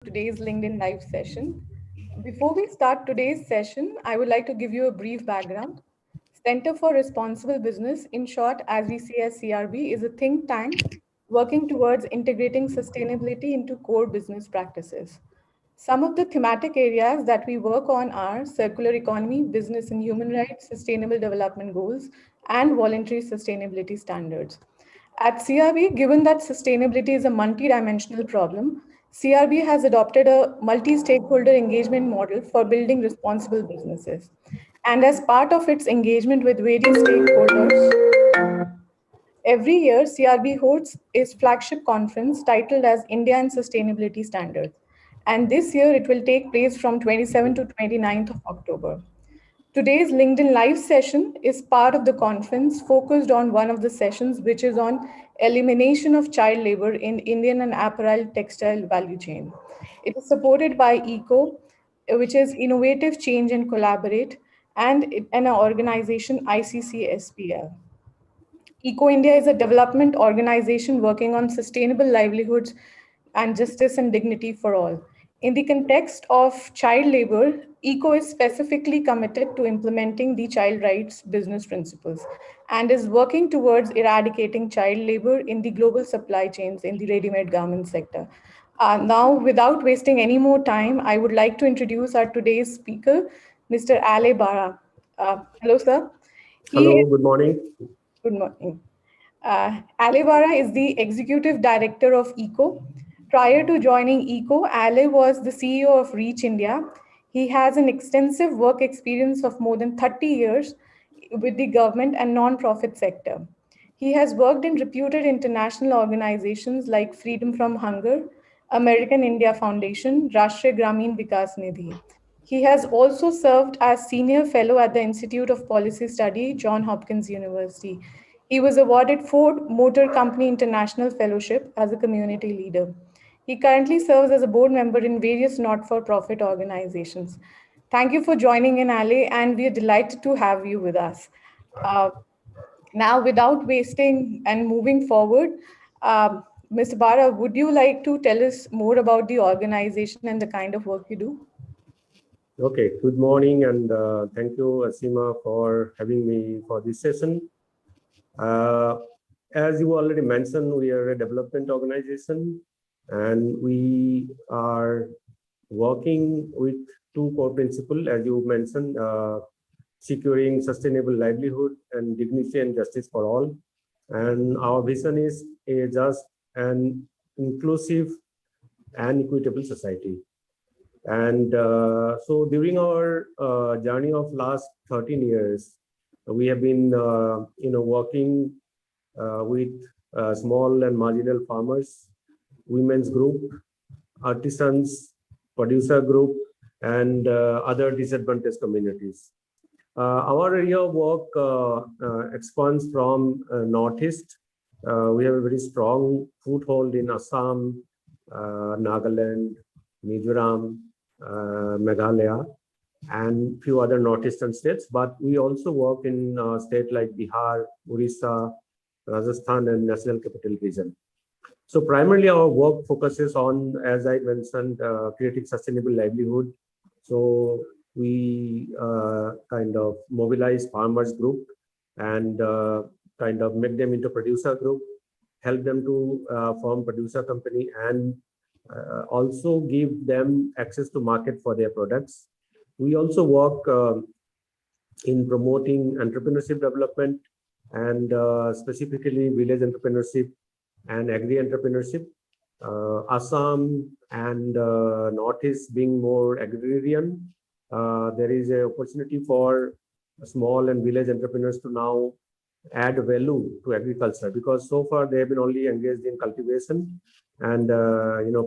Today's LinkedIn Live session. Before we start today's session, I would like to give you a brief background. Center for Responsible Business, in short, as we say as CRB, is a think tank working towards integrating sustainability into core business practices. Some of the thematic areas that we work on are circular economy, business and human rights, sustainable development goals, and voluntary sustainability standards. At CRB, given that sustainability is a multi-dimensional problem, CRB has adopted a multi-stakeholder engagement model for building responsible businesses. And as part of its engagement with various stakeholders, every year, CRB hosts its flagship conference titled as India and Sustainability Standards. And this year, it will take place from 27th to 29th of October. Today's LinkedIn Live session is part of the conference focused on one of the sessions, which is on elimination of child labor in Indian and apparel textile value chain. It is supported by ECO, which is Innovative Change and Collaborate, and an organization ICCSPL. Eco India is a development organization working on sustainable livelihoods and justice and dignity for all. In the context of child labor, ECO is specifically committed to implementing the child rights business principles and is working towards eradicating child labor in the global supply chains in the ready-made garment sector. Now, without wasting any more time, I would like to introduce our today's speaker, Mr. Ale Bara. Hello, sir. He Hello, good morning. Good morning. Ale Vara is the executive director of ECO. Prior to joining ECO, Ale was the CEO of Reach India. He has an extensive work experience of more than 30 years with the government and non-profit sector. He has worked in reputed international organizations like Freedom from Hunger, American India Foundation, Rashtriya Gramin Vikas Nidhi. He has also served as senior fellow at the Institute of Policy Study, Johns Hopkins University. He was awarded Ford Motor Company International Fellowship as a community leader. He currently serves as a board member in various not-for-profit organizations. Thank you for joining in, Ali, and we are delighted to have you with us. Uh, Now, without wasting and moving forward, Ms. Bara, would you like to tell us more about the organization and the kind of work you do? Okay, good morning and thank you, Asima, for having me for this session. As you already mentioned, we are a development organization and we are working with two core principles, as you mentioned, securing sustainable livelihood and dignity and justice for all. And our vision is a just and inclusive and equitable society. And so during our journey of last 13 years, we have been working with small and marginal farmers, women's group, artisans, producer group, and other disadvantaged communities. Our area of work expands from Northeast. We have a very strong foothold in Assam, Nagaland, Mizoram, Meghalaya, and few other northeastern states. But we also work in states like Bihar, Orissa, Rajasthan, and National Capital Region. So primarily our work focuses on, as I mentioned, creating sustainable livelihood. So we kind of mobilize farmers group and kind of make them into producer group, help them to form producer company, and also give them access to market for their products. We also work in promoting entrepreneurship development and specifically village entrepreneurship and agri-entrepreneurship. Assam and Northeast being more agrarian, there is an opportunity for small and village entrepreneurs to now add value to agriculture, because so far they have been only engaged in cultivation and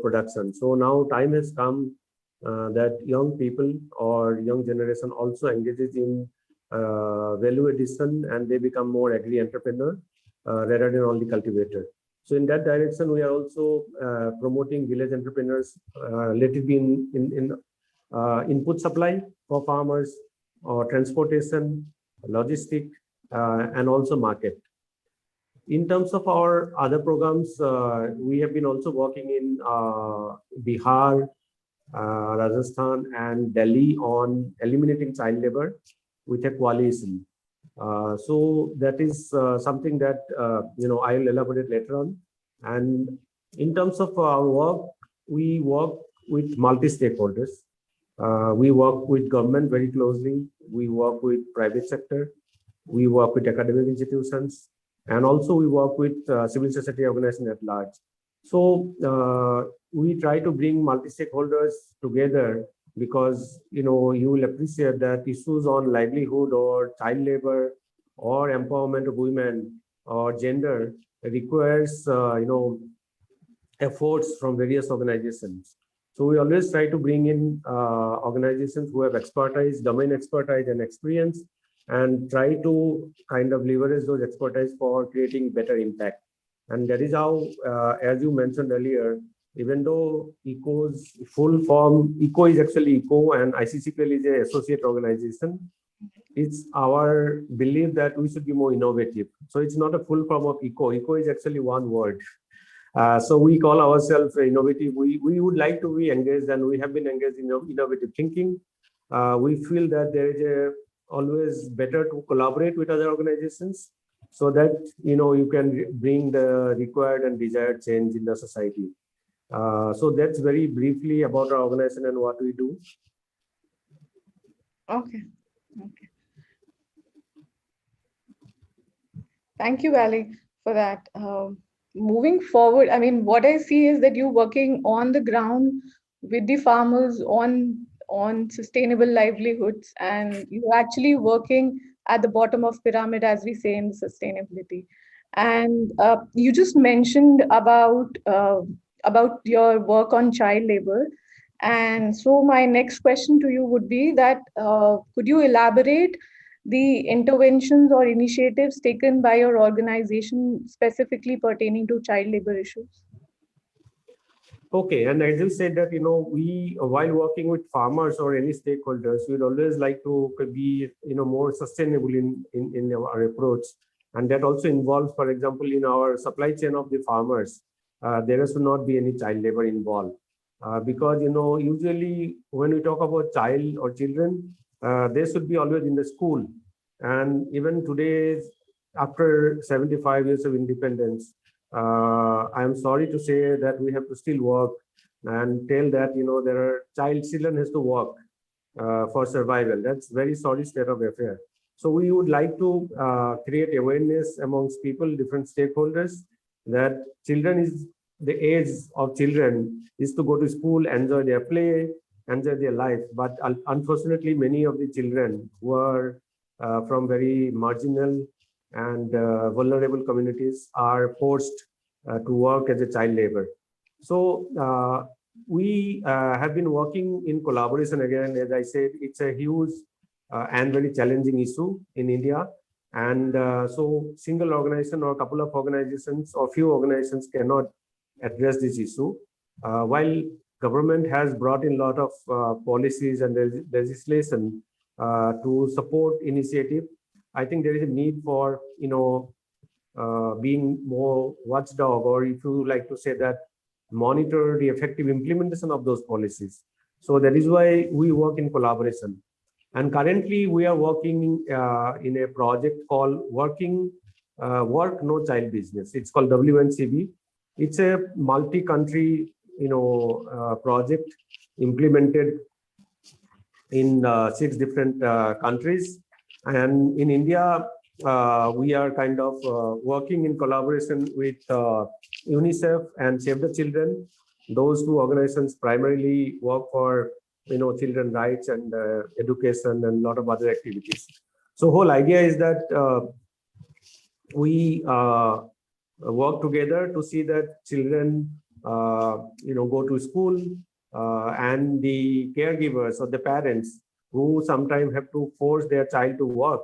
production. So now time has come that young people or young generation also engages in value addition, and they become more agri entrepreneur rather than only cultivator. So in that direction, we are also promoting village entrepreneurs, let it be in input supply for farmers, or transportation, logistic, and also market. In terms of our other programs, we have been also working in Bihar, Rajasthan, and Delhi on eliminating child labor with a coalition. So that is something that I will elaborate later on. And in terms of our work, we work with multi-stakeholders. We work with government very closely. We work with private sector. We work with academic institutions, and also we work with civil society organizations at large. So we try to bring multi-stakeholders together because you will appreciate that issues on livelihood or child labor or empowerment of women or gender requires efforts from various organizations. So we always try to bring in organizations who have expertise, domain expertise and experience, and try to kind of leverage those expertise for creating better impact. And that is how, as you mentioned earlier, even though ECO's full form, ECO is actually ECO and ICCPL is an associate organization, it's our belief that we should be more innovative. So it's not a full form of ECO. ECO is actually one word. So we call ourselves innovative. We would like to be engaged, and we have been engaged in innovative thinking. We feel that there is always better to collaborate with other organizations so that you can bring the required and desired change in the society. So that's very briefly about our organization and what we do. Okay. Thank you, Valley, for that. Moving forward, I mean, what I see is that you're working on the ground with the farmers on sustainable livelihoods, and you're actually working at the bottom of pyramid, as we say in sustainability. And you just mentioned about your work on child labor. And so my next question to you would be that could you elaborate the interventions or initiatives taken by your organization specifically pertaining to child labor issues? Okay, and as you said that, we, while working with farmers or any stakeholders, we'd always like to be, more sustainable in our approach. And that also involves, for example, in our supply chain of the farmers, there has to not be any child labor involved. Because, usually when we talk about child or children, they should be always in the school. And even today, after 75 years of independence, I am sorry to say that we have to still work and tell that, there are children has to work for survival. That's very sorry state of affair. So we would like to create awareness amongst people, different stakeholders, that children is the age of children is to go to school, enjoy their play, enjoy their life. But unfortunately, many of the children who are from very marginal and vulnerable communities are forced to work as a child labor. So we have been working in collaboration again. As I said, it's a huge and very challenging issue in India. And so single organization or a couple of organizations or few organizations cannot address this issue. While government has brought in a lot of policies and legislation to support initiative, I think there is a need for, being more watchdog, or if you like to say that, monitor the effective implementation of those policies. So that is why we work in collaboration. And currently we are working in a project called Work No Child Business. It's called WNCB. It's a multi-country, project implemented in 6 different countries. And in India, we are kind of working in collaboration with UNICEF and Save the Children. Those 2 organizations primarily work for children rights and education and a lot of other activities. So whole idea is that we work together to see that children go to school, and the caregivers or the parents who sometimes have to force their child to work,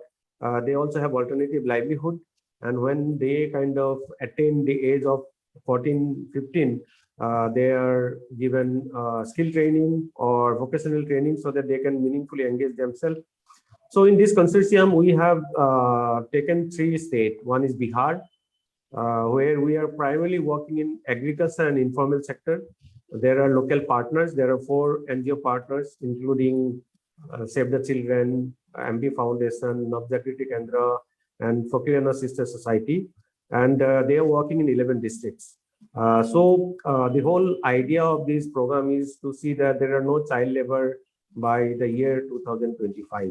they also have alternative livelihood. And when they kind of attain the age of 14, 15, they are given skill training or vocational training so that they can meaningfully engage themselves. So in this consortium, we have taken 3 states. One is Bihar, where we are primarily working in agriculture and informal sector. There are local partners. There are 4 NGO partners, including Save the Children, MB Foundation, Navjagriti Kendra, and Fakirana Sister Society. And they are working in 11 districts. The whole idea of this program is to see that there are no child labor by the year 2025.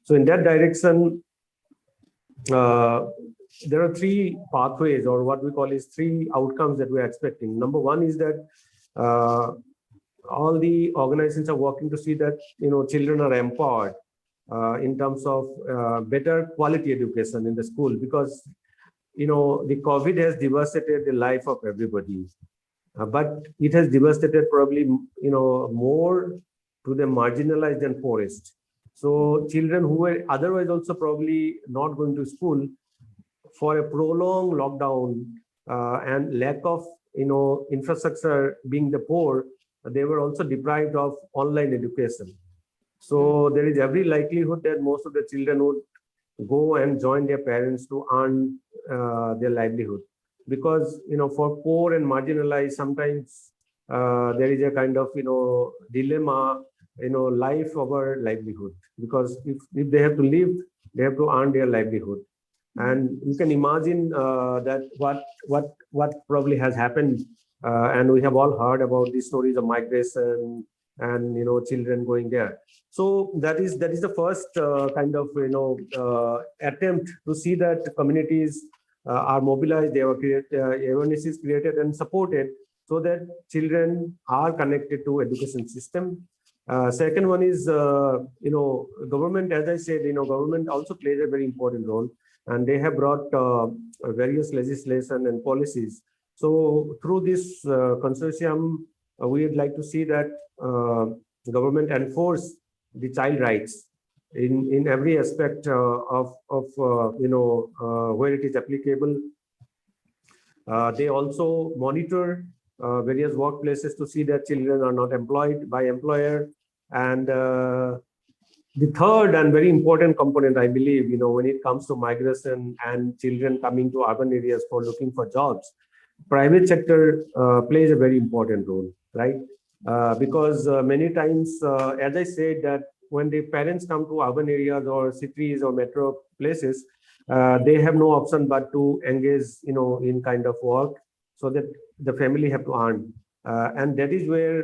So in that direction, there are 3 pathways, or what we call is 3 outcomes that we're expecting. Number 1 is that all the organizations are working to see that children are empowered in terms of better quality education in the school, because the COVID has devastated the life of everybody, but it has devastated probably more to the marginalized and poorest. So children who were otherwise also probably not going to school, for a prolonged lockdown and lack of infrastructure, being the poor, they were also deprived of online education. So there is every likelihood that most of the children would go and join their parents to earn their livelihood, because for poor and marginalized, sometimes there is a kind of dilemma, life over livelihood, because if they have to live, they have to earn their livelihood. And you can imagine that what probably has happened, and we have all heard about these stories of migration and children going there. So that is the first kind of attempt to see that communities are mobilized, they are awareness is created and supported, so that children are connected to education system. Second one is government. As I said, government also plays a very important role, and they have brought various legislation and policies. So through this consortium, we would like to see that government enforce the child rights in every aspect of where it is applicable. They also monitor various workplaces to see that children are not employed by employer. And the third and very important component, I believe, when it comes to migration and children coming to urban areas for looking for jobs, private sector plays a very important role, right? Because many times, as I said, that when the parents come to urban areas or cities or metro places, they have no option but to engage, in kind of work, so that the family have to earn. And that is where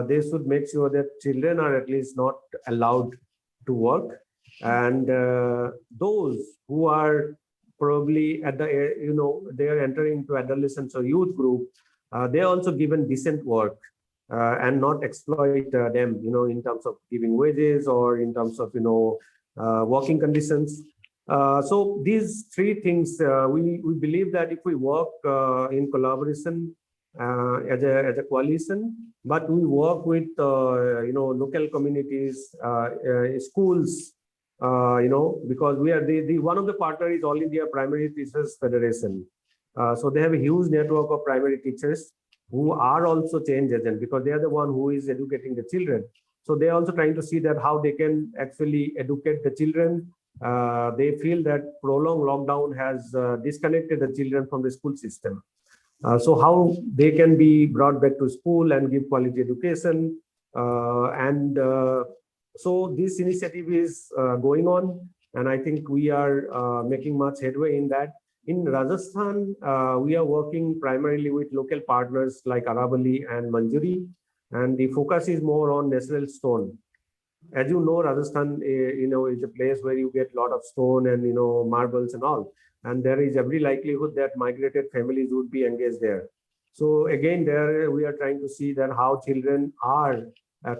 they should make sure that children are at least not allowed to work. And those who are probably at the, they are entering into adolescence or youth group, they are also given decent work and not exploit them, in terms of giving wages or in terms of, working conditions. So these 3 things, we believe that if we work in collaboration as a coalition, but we work with local communities, schools, because we are the one of the partner is All India Primary Teachers Federation. So they have a huge network of primary teachers who are also change agents, because they are the one who is educating the children. So they are also trying to see that how they can actually educate the children. They feel that prolonged lockdown has disconnected the children from the school system. So how they can be brought back to school and give quality education. So this initiative is going on, and I think we are making much headway in that. In Rajasthan, we are working primarily with local partners like Aravali and Manjuri, and the focus is more on natural stone. As you know, Rajasthan, is a place where you get a lot of stone and marbles and all, and there is every likelihood that migrated families would be engaged there. So again, there we are trying to see that how children are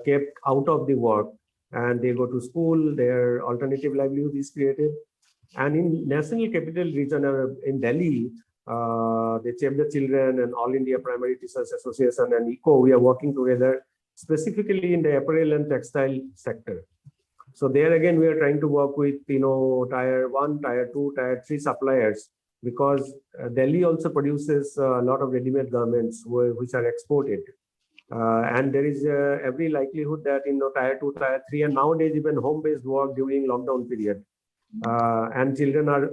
kept out of the work, and they go to school. Their alternative livelihood is created. And in National Capital Region in Delhi, the Save the Children and All India Primary Teachers Association and ECO, we are working together specifically in the apparel and textile sector. So there again, we are trying to work with tier 1, tier 2, tier 3 suppliers, because Delhi also produces a lot of ready-made garments which are exported. And there is every likelihood that tier 2, tier 3, and nowadays even home-based work during lockdown period. And children are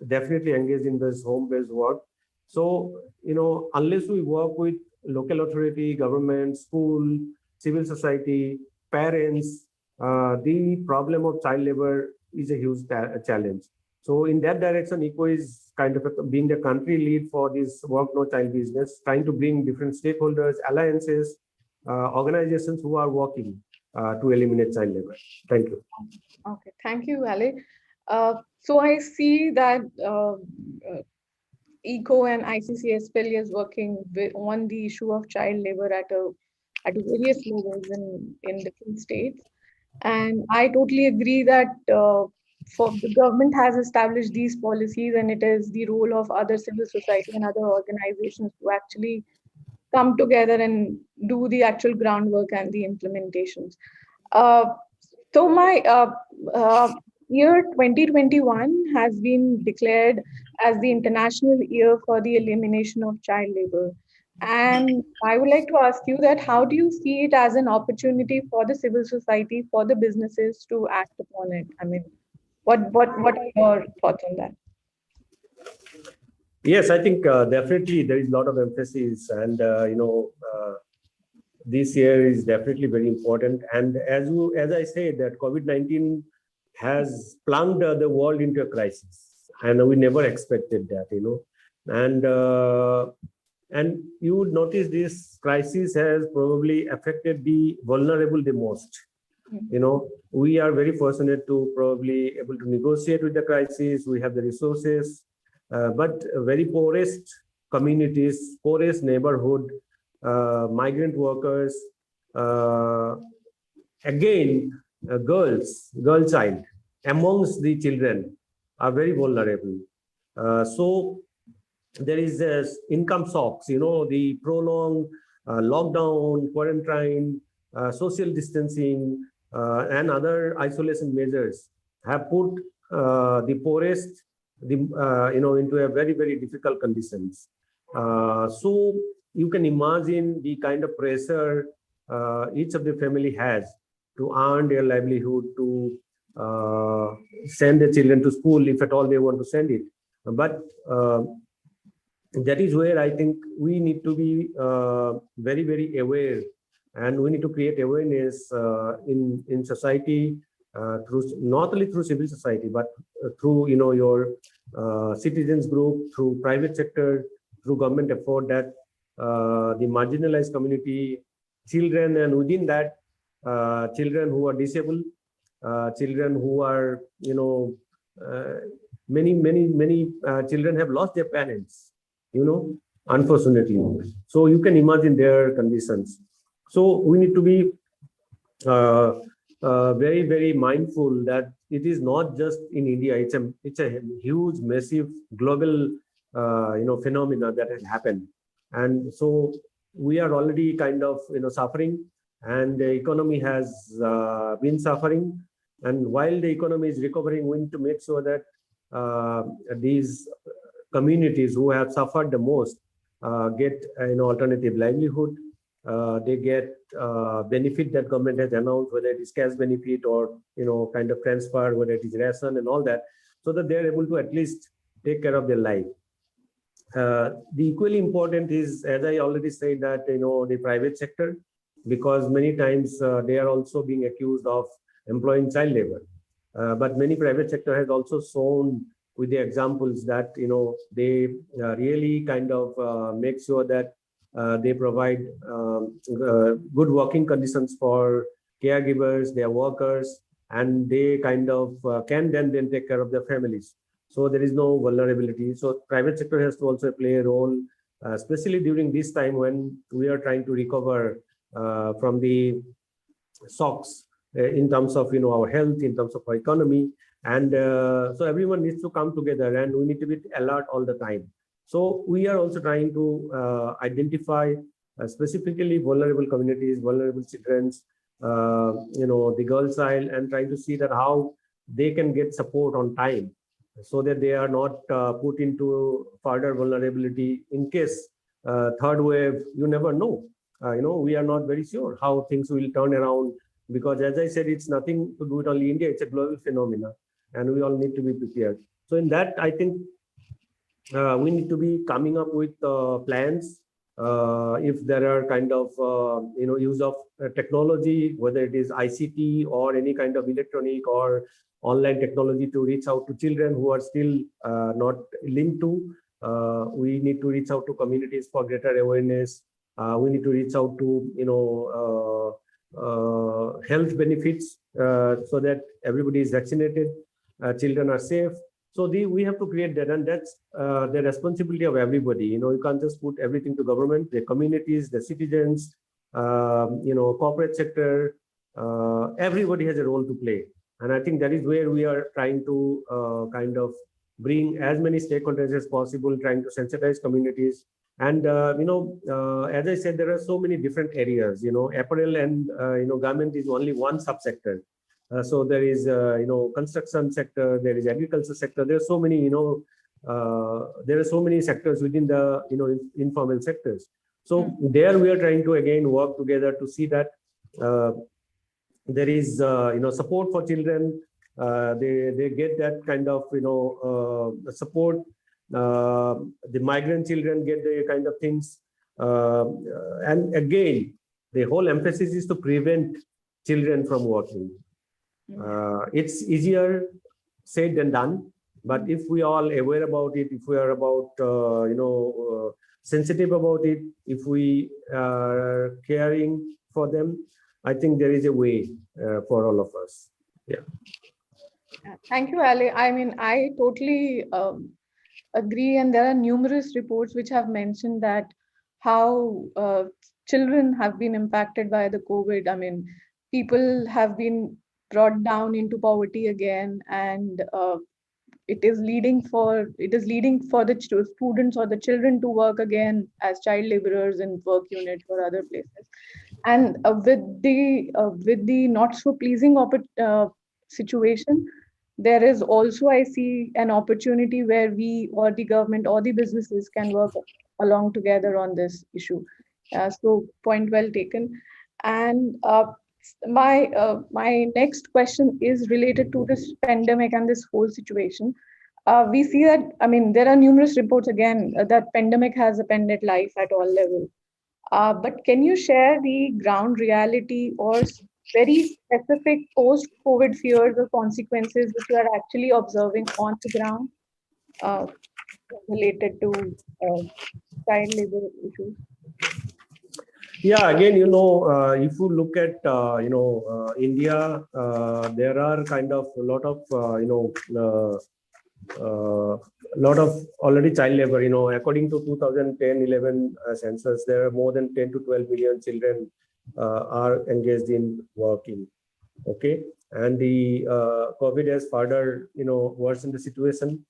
definitely engaged in this home-based work. So, unless we work with local authority, government, school, civil society, parents, the problem of child labor is a huge challenge. So in that direction, ECO is kind of being the country lead for this work no child business, trying to bring different stakeholders, alliances, organizations who are working to eliminate child labor. Thank you. Okay, thank you, Ale. So I see that ECO and ICCSPL is working on the issue of child labor at various levels in different states. And I totally agree that for the government has established these policies, and it is the role of other civil society and other organizations to actually come together and do the actual groundwork and the implementations. Uh, so my year 2021 has been declared as the International Year for the Elimination of Child Labor. And I would like to ask you that how do you see it as an opportunity for the civil society, for the businesses to act upon it? I mean, what are your thoughts on that? Yes, I think definitely there is a lot of emphasis, and this year is definitely very important. And as I said, that COVID-19 has plunged the world into a crisis, and we never expected that, and you would notice this crisis has probably affected the vulnerable the most. We are very fortunate to probably able to negotiate with the crisis. We have the resources, but very poorest communities, poorest neighborhood, migrant workers, again, girl child amongst the children are very vulnerable. So there is income shocks, the prolonged lockdown, quarantine, social distancing, and other isolation measures have put the poorest, into a very, very difficult conditions. So you can imagine the kind of pressure each of the family has to earn their livelihood, to send their children to school if at all they want to send it. But that is where I think we need to be very, very aware, and we need to create awareness in society, through not only through civil society, but through your citizens group, through private sector, through government effort, that the marginalized community, children, and within that, children who are disabled, children who are, many children have lost their parents, unfortunately. So you can imagine their conditions. So we need to be very, very mindful that it is not just in India. It's a huge, massive global, phenomena that has happened, and so we are already kind of suffering, and the economy has been suffering. And while the economy is recovering, we need to make sure that these communities who have suffered the most get an alternative livelihood. They get benefit that government has announced, whether it is cash benefit or kind of transfer, whether it is ration and all that, so that they are able to at least take care of their life. The equally important is, as I already said, that the private sector, because many times they are also being accused of employing child labor. But many private sector has also shown with the examples that they really kind of make sure that they provide good working conditions for caregivers, their workers, and they kind of can then take care of their families. So there is no vulnerability. So private sector has to also play a role, especially during this time when we are trying to recover from the shocks in terms of our health, in terms of our economy. And so everyone needs to come together, and we need to be alert all the time. So we are also trying to identify specifically vulnerable communities, vulnerable children, the girl child, and trying to see that how they can get support on time, so that they are not put into further vulnerability in case third wave. You never know. We are not very sure how things will turn around, because as I said, it's nothing to do with only India. It's a global phenomena, and we all need to be prepared. So in that, I think we need to be coming up with plans if there are kind of use of technology, whether it is ICT or any kind of electronic or online technology to reach out to children who are still not linked to. We need to reach out to communities for greater awareness. We need to reach out to health benefits so that everybody is vaccinated, children are safe. So we have to create that, and that's the responsibility of everybody. You can't just put everything to government, the communities, the citizens, corporate sector. Everybody has a role to play, and I think that is where we are trying to kind of bring as many stakeholders as possible, trying to sensitize communities. And as I said, there are so many different areas. Apparel and garment is only one subsector. So there is, construction sector, there is agriculture sector. There are so many, there are so many sectors within the, informal sectors. So there we are trying to again work together to see that there is, support for children. They get that kind of, support. The migrant children get the kind of things. And again, the whole emphasis is to prevent children from working. It's easier said than done, but if we are all aware about it, if we are about sensitive about it, if we are caring for them, I think there is a way for all of us. Yeah. Thank you, Ali. I mean, I totally agree, and there are numerous reports which have mentioned that how children have been impacted by the COVID. I mean, people have been brought down into poverty again, and it is leading for the students or the children to work again as child laborers in work units or other places. And with the not so pleasing situation, there is also, I see, an opportunity where we or the government or the businesses can work along together on this issue. So point well taken. And my next question is related to this pandemic and this whole situation. We see that, I mean, there are numerous reports again that pandemic has upended life at all levels. But can you share the ground reality or very specific post-COVID fears or consequences which you are actually observing on the ground uh, related to child labor issues? Yeah, again, if you look at, India, there are kind of a lot of, lot of already child labor. According to 2010-11 census, there are more than 10 to 12 million children are engaged in working. Okay, and the COVID has further, worsened the situation.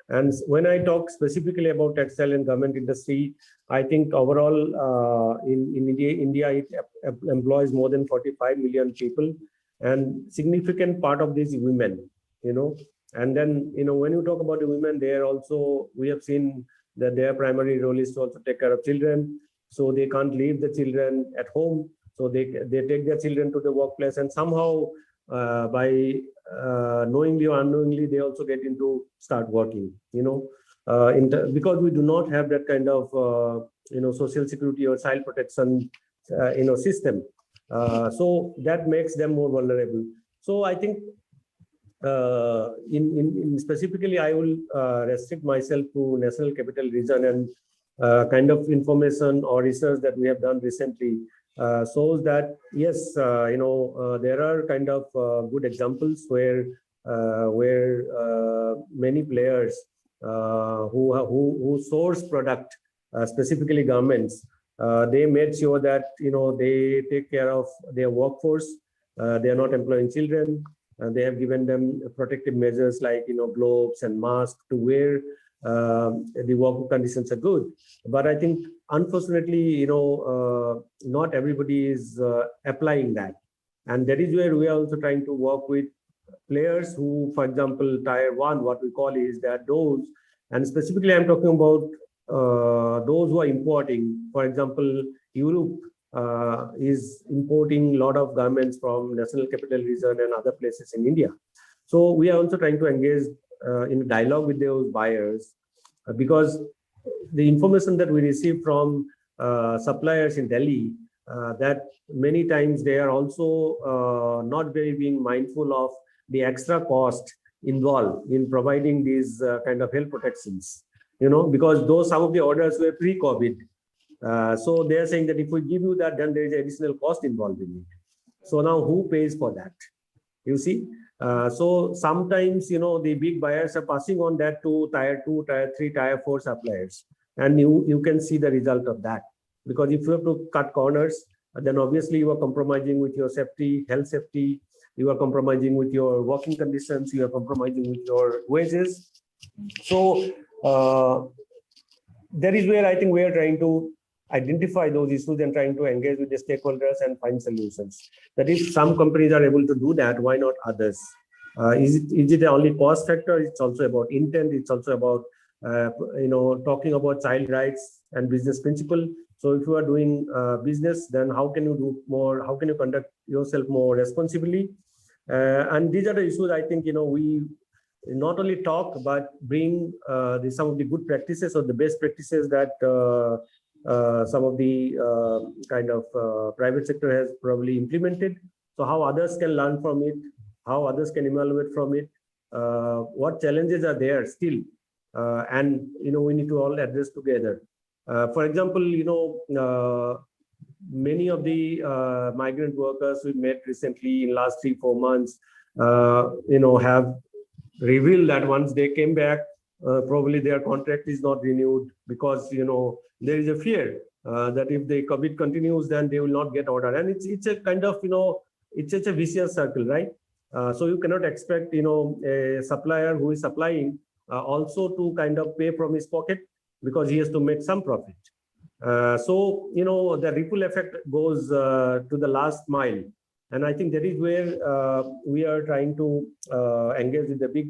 And when I talk specifically about textile and garment industry, I think overall in India, it employs more than 45 million people, and significant part of these women. And then, when you talk about the women, they are also, we have seen that their primary role is to also take care of children. So they can't leave the children at home. So they take their children to the workplace, and somehow by knowingly or unknowingly, they also get into start working, because we do not have that kind of, social security or child protection, system. So that makes them more vulnerable. So I think in specifically, I will restrict myself to National Capital Region, and kind of information or research that we have done recently shows that yes, there are kind of good examples where many players who source product, specifically garments, they made sure that they take care of their workforce. They are not employing children. They have given them protective measures like gloves and masks to wear. The work conditions are good, but I think unfortunately, not everybody is applying that, and that is where we are also trying to work with players who, for example, tier one, what we call is that those, and specifically I'm talking about those who are importing. For example, Europe is importing a lot of garments from National Capital Region and other places in India. So we are also trying to engage in dialogue with those buyers, because the information that we receive from suppliers in Delhi, that many times they are also not very being mindful of the extra cost involved in providing these kind of health protections, because those some of the orders were pre-COVID. So they are saying that if we give you that, then there is additional cost involved in it. So now who pays for that? You see, so sometimes, the big buyers are passing on that to tier 2, tier 3, tier 4 suppliers. And you can see the result of that. Because if you have to cut corners, then obviously you are compromising with your safety, health safety, you are compromising with your working conditions, you are compromising with your wages. So that is where I think we are trying to identify those issues and trying to engage with the stakeholders and find solutions. That if some companies are able to do that, why not others? Is it only cost factor? It's also about intent. It's also about talking about child rights and business principle. So if you are doing business, then how can you do more? How can you conduct yourself more responsibly? And these are the issues I think we not only talk but bring some of the good practices or the best practices that some of the kind of private sector has probably implemented. So how others can learn from it, how others can evaluate from it, what challenges are there still, and we need to all address together. For example, many of the migrant workers we met recently in last 3-4 months, have revealed that once they came back, probably their contract is not renewed because there is a fear that if the COVID continues, then they will not get order, and it's a kind of it's such a vicious circle, right? So you cannot expect a supplier who is supplying also to kind of pay from his pocket because he has to make some profit. So the ripple effect goes to the last mile. And I think that is where we are trying to engage with the big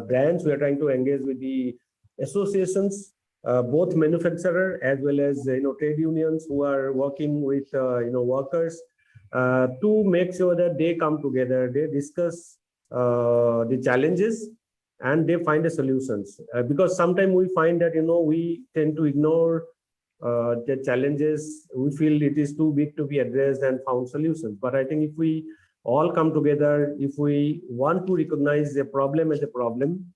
brands. We are trying to engage with the associations, both manufacturer as well as trade unions who are working with workers to make sure that they come together, they discuss the challenges, and they find the solutions. Because sometimes we find that we tend to ignore the challenges. We feel it is too big to be addressed and found solutions. But I think if we all come together, if we want to recognize the problem as a problem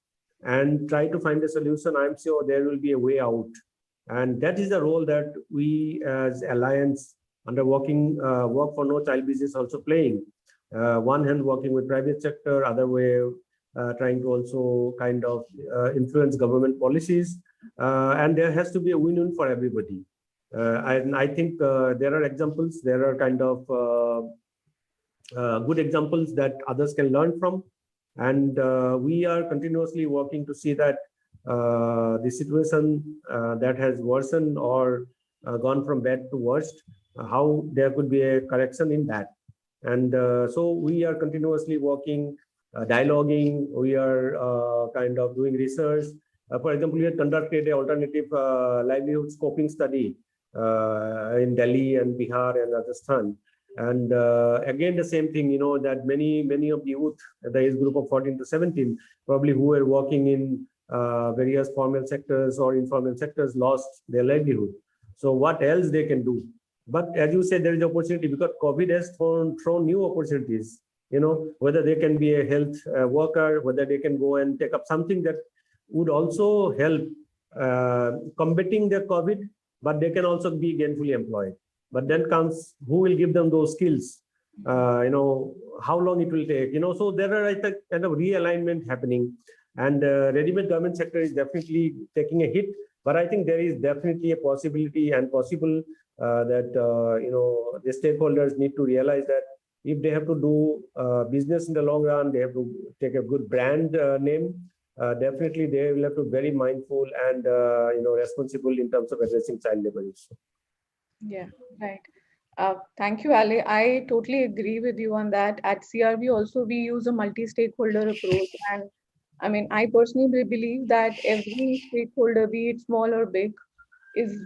and try to find a solution, I'm sure there will be a way out. And that is the role that we as Alliance under Work for No Child Business also playing. One hand working with private sector, other way trying to also kind of influence government policies. And there has to be a win-win for everybody. And I think there are examples, there are kind of good examples that others can learn from. And we are continuously working to see that the situation that has worsened or gone from bad to worst, how there could be a correction in that. And so we are continuously working, dialoguing, we are kind of doing research. For example, we had conducted an alternative livelihood scoping study in Delhi and Bihar and Rajasthan. And again, the same thing, that many of the youth, the age group of 14 to 17, probably who were working in various formal sectors or informal sectors lost their livelihood. So what else they can do? But as you said, there is opportunity because COVID has thrown new opportunities, whether they can be a health worker, whether they can go and take up something that would also help combating the COVID, but they can also be gainfully employed. But then comes who will give them those skills, how long it will take, so there are like a kind of realignment happening. And ready-made garment sector is definitely taking a hit, but I think there is definitely a possibility and possible that, the stakeholders need to realize that if they have to do business in the long run, they have to take a good brand name. Definitely they will have to be very mindful and responsible in terms of addressing child labor issue. Yeah, right. Thank you, Ali. I totally agree with you on that. At CRB also, we use a multi-stakeholder approach. And I mean, I personally believe that every stakeholder, be it small or big, is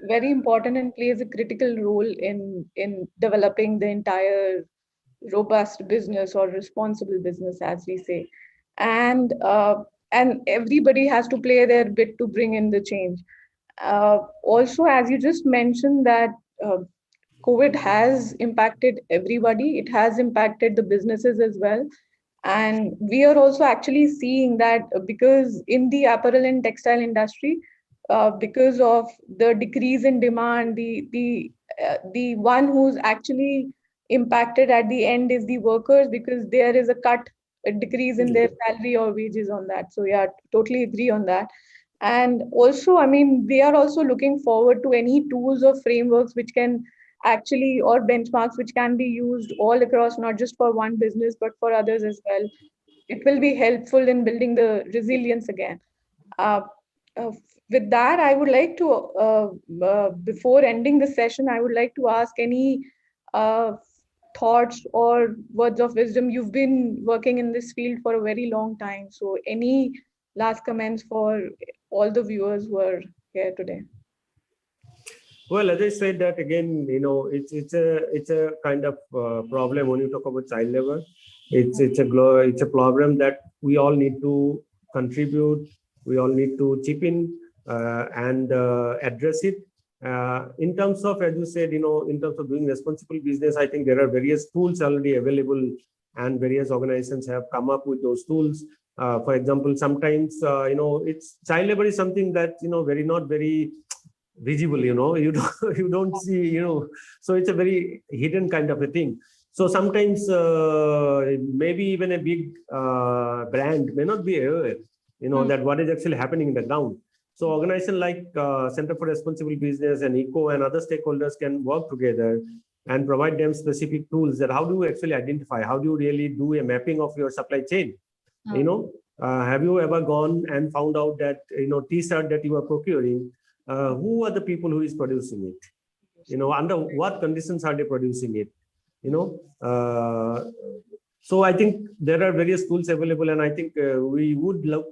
very important and plays a critical role in developing the entire robust business or responsible business, as we say. And everybody has to play their bit to bring in the change. Also, as you just mentioned, that COVID has impacted everybody. It has impacted the businesses as well. And we are also actually seeing that because in the apparel and textile industry, because of the decrease in demand, the one who's actually impacted at the end is the workers, because there is a decrease in their salary or wages on that. So yeah, totally agree on that. And also, I mean, they are also looking forward to any tools or frameworks which can actually, or benchmarks which can be used all across, not just for one business, but for others as well. It will be helpful in building the resilience again. Uh, uh, with that, I would like to, before ending the session, I would like to ask any uh, thoughts or words of wisdom. You've been working in this field for a very long time. So, any last comments for all the viewers who are here today? Well, as I said that again, it's a kind of problem when you talk about child labor. It's a problem that we all need to contribute. We all need to chip in and address it. In terms of, as you said, in terms of doing responsible business, I think there are various tools already available, and various organizations have come up with those tools. For example, sometimes it's child labor is something that very not very visible, you don't you don't see, so it's a very hidden kind of a thing. So sometimes maybe even a big brand may not be aware, Hmm. that what is actually happening in the ground. So organization like Center for Responsible Business and eco and other stakeholders can work together and provide them specific tools that how do you actually identify, how do you really do a mapping of your supply chain. you Hmm. know have you ever gone and found out that t-shirt that you are procuring, who are the people who is producing it, under what conditions are they producing it, you know uh, so I think there are various tools available, and I think we would look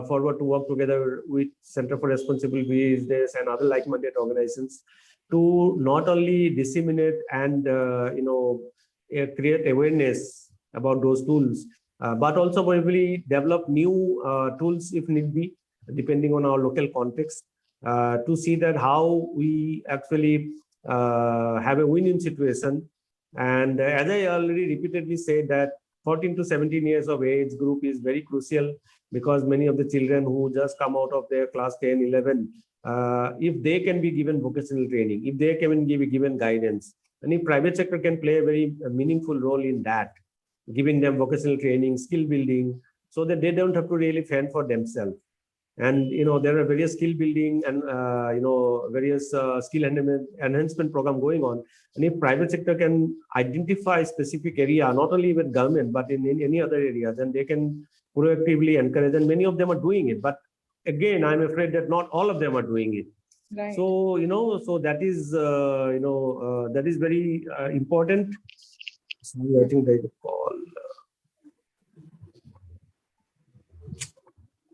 forward to work together with Center for Responsible Business and other like-minded organizations to not only disseminate and create awareness about those tools, but also probably develop new tools if need be, depending on our local context, to see that how we actually have a win-win situation. And as I already repeatedly said, that 14 to 17 years of age group is very crucial, because many of the children who just come out of their class 10, 11, if they can be given vocational training, if they can be given guidance, and if private sector can play a very meaningful role in that, giving them vocational training, skill building, so that they don't have to really fend for themselves. And there are various skill building and various skill enhancement program going on. And if private sector can identify specific area, not only with government but in any other areas, then they can proactively encourage, and many of them are doing it. But again, I'm afraid that not all of them are doing it. Right. So so that is that is very important. Sorry, I Hmm. think there is a call.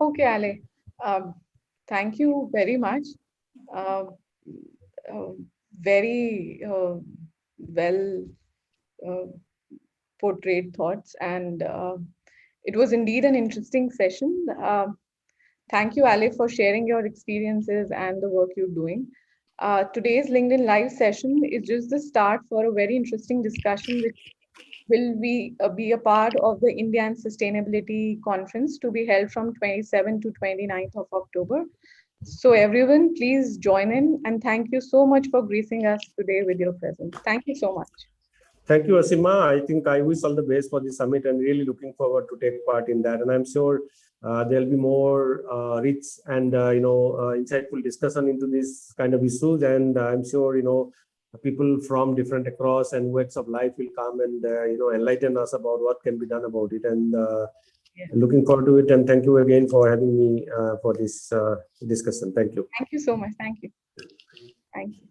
Okay, Ale. Um, Thank you very much. Uh, uh, very well uh, portrayed thoughts, and it was indeed an interesting session. Thank you, Ale, for sharing your experiences and the work you're doing. Today's LinkedIn Live session is just the start for a very interesting discussion, which will be a part of the Indian Sustainability Conference to be held from 27 to 29th of October. So everyone, please join in, and thank you so much for gracing us today with your presence. Thank you so much. Thank you, Asima. I think I wish all the best for the summit and really looking forward to take part in that. And I'm sure there'll be more rich and insightful discussion into this kind of issues. And I'm sure people from different across and walks of life will come and enlighten us about what can be done about it. And Yeah. looking forward to it. And thank you again for having me for this discussion. Thank you. Thank you so much. Thank you. Thank you.